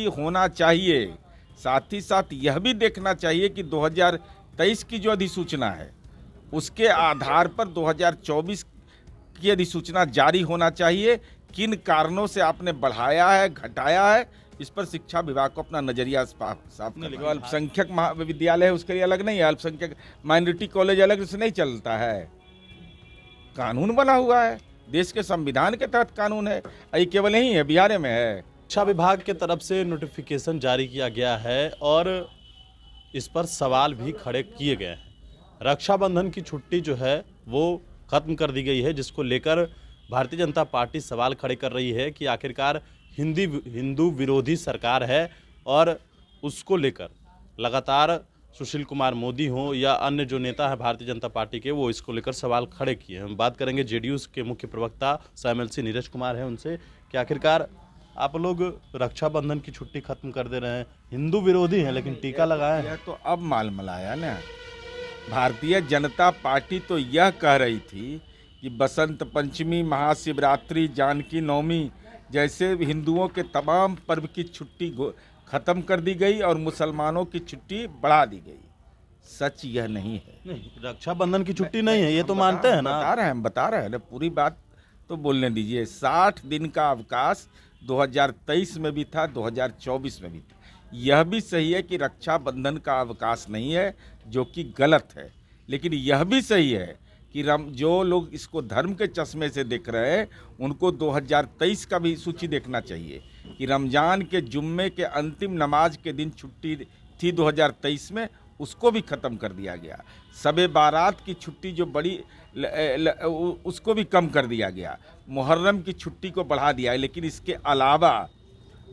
छुट्टी होना चाहिए। साथ ही साथ यह भी देखना चाहिए कि 2023 की जो अधिसूचना है उसके आधार पर 2024 की अधिसूचना जारी होना चाहिए। किन कारणों से आपने बढ़ाया है, घटाया है, इस पर शिक्षा विभाग को अपना नजरिया साफ करना। जो अल्पसंख्यक महाविद्यालय है उसके लिए अलग नहीं है, अल्पसंख्यक माइनॉरिटी कॉलेज अलग से नहीं चलता है। कानून बना हुआ है, देश के संविधान के तहत कानून है। ये केवल यही है, बिहार में है। शिक्षा विभाग के तरफ से नोटिफिकेशन जारी किया गया है और इस पर सवाल भी खड़े किए गए हैं। रक्षाबंधन की छुट्टी जो है वो खत्म कर दी गई है, जिसको लेकर भारतीय जनता पार्टी सवाल खड़े कर रही है कि आखिरकार हिंदू विरोधी सरकार है और उसको लेकर लगातार सुशील कुमार मोदी हों या अन्य जो नेता है भारतीय जनता पार्टी के, वो इसको लेकर सवाल खड़े किए हैं। हम बात करेंगे जेडीयू के मुख्य प्रवक्ता एमएलसी नीरज कुमार हैं उनसे कि आखिरकार आप लोग रक्षाबंधन की छुट्टी खत्म कर दे रहे हैं, हिंदू विरोधी हैं लेकिन टीका लगाए हैं। तो अब माल मलाया ना, भारतीय जनता पार्टी तो यह कह रही थी कि बसंत पंचमी, महाशिवरात्रि, जानकी नवमी जैसे हिंदुओं के तमाम पर्व की छुट्टी खत्म कर दी गई और मुसलमानों की छुट्टी बढ़ा दी गई। सच यह नहीं है। नहीं, रक्षाबंधन की छुट्टी नहीं है, ये तो मानते हैं ना। बता रहे हैं ना, पूरी बात तो बोलने दीजिए। 60 दिन का अवकाश 2023 में भी था, 2024 में भी था। यह भी सही है कि रक्षाबंधन का अवकाश नहीं है, जो कि गलत है। लेकिन यह भी सही है कि जो लोग इसको धर्म के चश्मे से देख रहे हैं उनको 2023 का भी सूची देखना चाहिए कि रमजान के जुम्मे के अंतिम नमाज के दिन छुट्टी थी 2023 में, उसको भी ख़त्म कर दिया गया। शब बारात की छुट्टी जो बड़ी उसको भी कम कर दिया गया। मुहर्रम की छुट्टी को बढ़ा दिया है। लेकिन इसके अलावा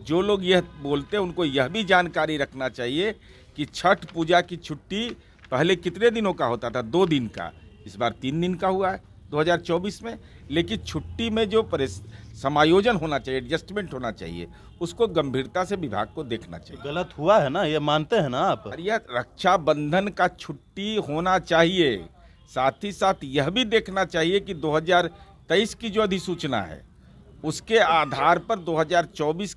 जो लोग यह बोलते हैं उनको यह भी जानकारी रखना चाहिए कि छठ पूजा की छुट्टी पहले कितने दिनों का होता था? 2 दिन का, इस बार 3 दिन का हुआ है 2024 में। लेकिन छुट्टी में जो समायोजन होना चाहिए, एडजस्टमेंट होना चाहिए, उसको गंभीरता से विभाग को देखना चाहिए। गलत हुआ है ना, ये मानते हैं ना आप? यह रक्षाबंधन का छुट्टी होना चाहिए। साथ ही साथ यह भी देखना चाहिए कि 2023 की जो अधिसूचना है उसके आधार पर 2024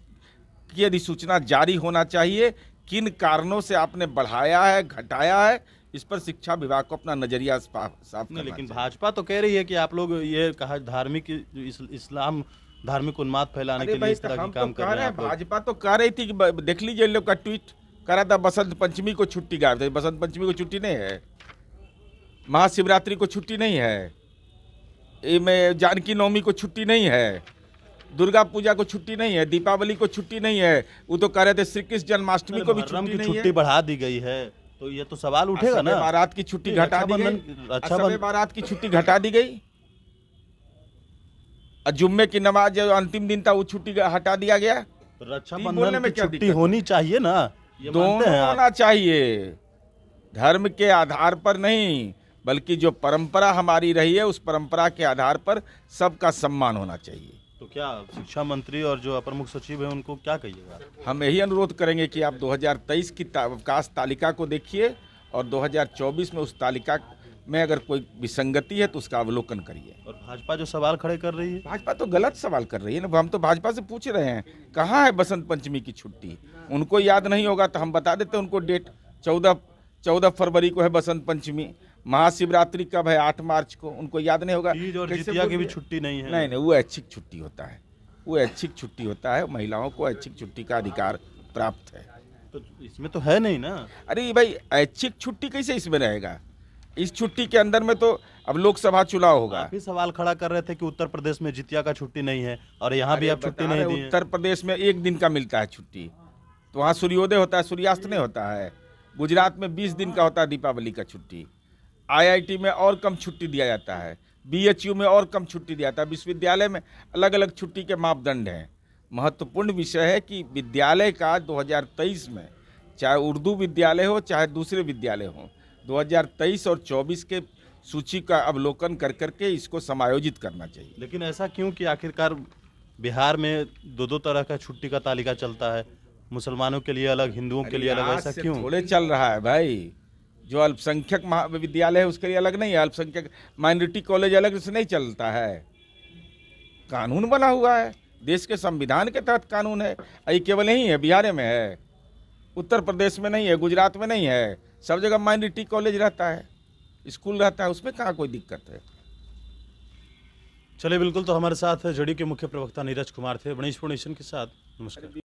की अधिसूचना जारी होना चाहिए। किन कारणों से आपने बढ़ाया है, घटाया है, इस पर शिक्षा विभाग को अपना नजरिया साफ करना। लेकिन भाजपा तो कह रही है कि आप लोग ये कहा धार्मिक इस्लाम धार्मिक उन्माद फैलाने के लिए इस तरह की काम कर रहे हैं। भाजपा तो कह रही थी कि देख लीजिए लोग का ट्वीट करा था, बसंत पंचमी को छुट्टी गायब थी। बसंत पंचमी को छुट्टी नहीं है, महाशिवरात्रि को छुट्टी नहीं है, में जानकी नवमी को छुट्टी नहीं है, दुर्गा पूजा को छुट्टी नहीं है, दीपावली को छुट्टी नहीं है। वो तो कह रहे थे श्री कृष्ण जन्माष्टमी को भी छुट्टी नहीं है। छुट्टी बढ़ा दी गई है तो ये तो सवाल उठेगा ना। बारात की छुट्टी घटा दी गई, बारात की छुट्टी घटा दी गई। जुम्मे की नमाज जो अंतिम दिन था वो छुट्टी हटा दिया गया। तो रक्षाबंधन में छुट्टी होनी चाहिए ना, दोनों होना चाहिए, धर्म के आधार पर नहीं, बल्कि जो परंपरा हमारी रही है उस परंपरा के आधार पर सबका सम्मान होना चाहिए। तो क्या शिक्षा मंत्री और जो अपर मुख्य सचिव है उनको क्या कहिएगा? हम यही अनुरोध करेंगे कि आप 2023 की अवकाश तालिका को देखिए और 2024 में उस तालिका में अगर कोई विसंगति है तो उसका अवलोकन करिए। और भाजपा जो सवाल खड़े कर रही है, भाजपा तो गलत सवाल कर रही है ना। हम तो भाजपा से पूछ रहे हैं कहाँ है बसंत पंचमी की छुट्टी। उनको याद नहीं होगा तो हम बता देते उनको डेट। 14 फरवरी को है बसंत पंचमी। महाशिवरात्रि कब है? 8 मार्च को। उनको याद नहीं होगा। तीज और जितिया की भी छुट्टी नहीं है। नहीं, वो ऐच्छिक छुट्टी होता है, वो ऐच्छिक छुट्टी होता है। महिलाओं को ऐच्छिक छुट्टी का अधिकार प्राप्त है। तो इसमें तो है नहीं ना। अरे भाई, ऐच्छिक छुट्टी कैसे इसमें रहेगा? इस छुट्टी के अंदर में तो अब लोकसभा चुनाव होगा। आप भी सवाल खड़ा कर रहे थे कि उत्तर प्रदेश में जितिया का छुट्टी नहीं है और यहाँ भी आप छुट्टी नहीं दी है। उत्तर प्रदेश में 1 दिन का मिलता है छुट्टी, तो वहाँ सूर्योदय होता है, सूर्यास्त नहीं होता है। गुजरात में 20 दिन का होता है दीपावली का छुट्टी। IIT में और कम छुट्टी दिया जाता है, BHU में और कम छुट्टी दिया जाता है। विश्वविद्यालय में अलग अलग छुट्टी के मापदंड हैं। महत्वपूर्ण विषय है कि विद्यालय का 2023 में, चाहे उर्दू विद्यालय हो चाहे दूसरे विद्यालय हो, 2023 और 24 के सूची का अवलोकन कर करके इसको समायोजित करना चाहिए। लेकिन ऐसा क्यों कि आखिरकार बिहार में 2 तरह का छुट्टी का तालिका चलता है, मुसलमानों के लिए अलग, हिंदुओं के लिए अलग, ऐसा क्यों? थोड़े चल रहा है भाई। जो अल्पसंख्यक महाविद्यालय है उसके लिए अलग नहीं है, अल्पसंख्यक माइनॉरिटी कॉलेज अलग से नहीं चलता है। कानून बना हुआ है, देश के संविधान के तहत कानून है। ये केवल यही है, बिहार में है, उत्तर प्रदेश में नहीं है, गुजरात में नहीं है, सब जगह माइनॉरिटी कॉलेज रहता है, स्कूल रहता है, उसमें कहाँ कोई दिक्कत है। चलिए बिल्कुल, तो हमारे साथ जेडीयू के मुख्य प्रवक्ता नीरज कुमार थे, बड़ी इन्फॉर्मेशन के साथ। नमस्कार।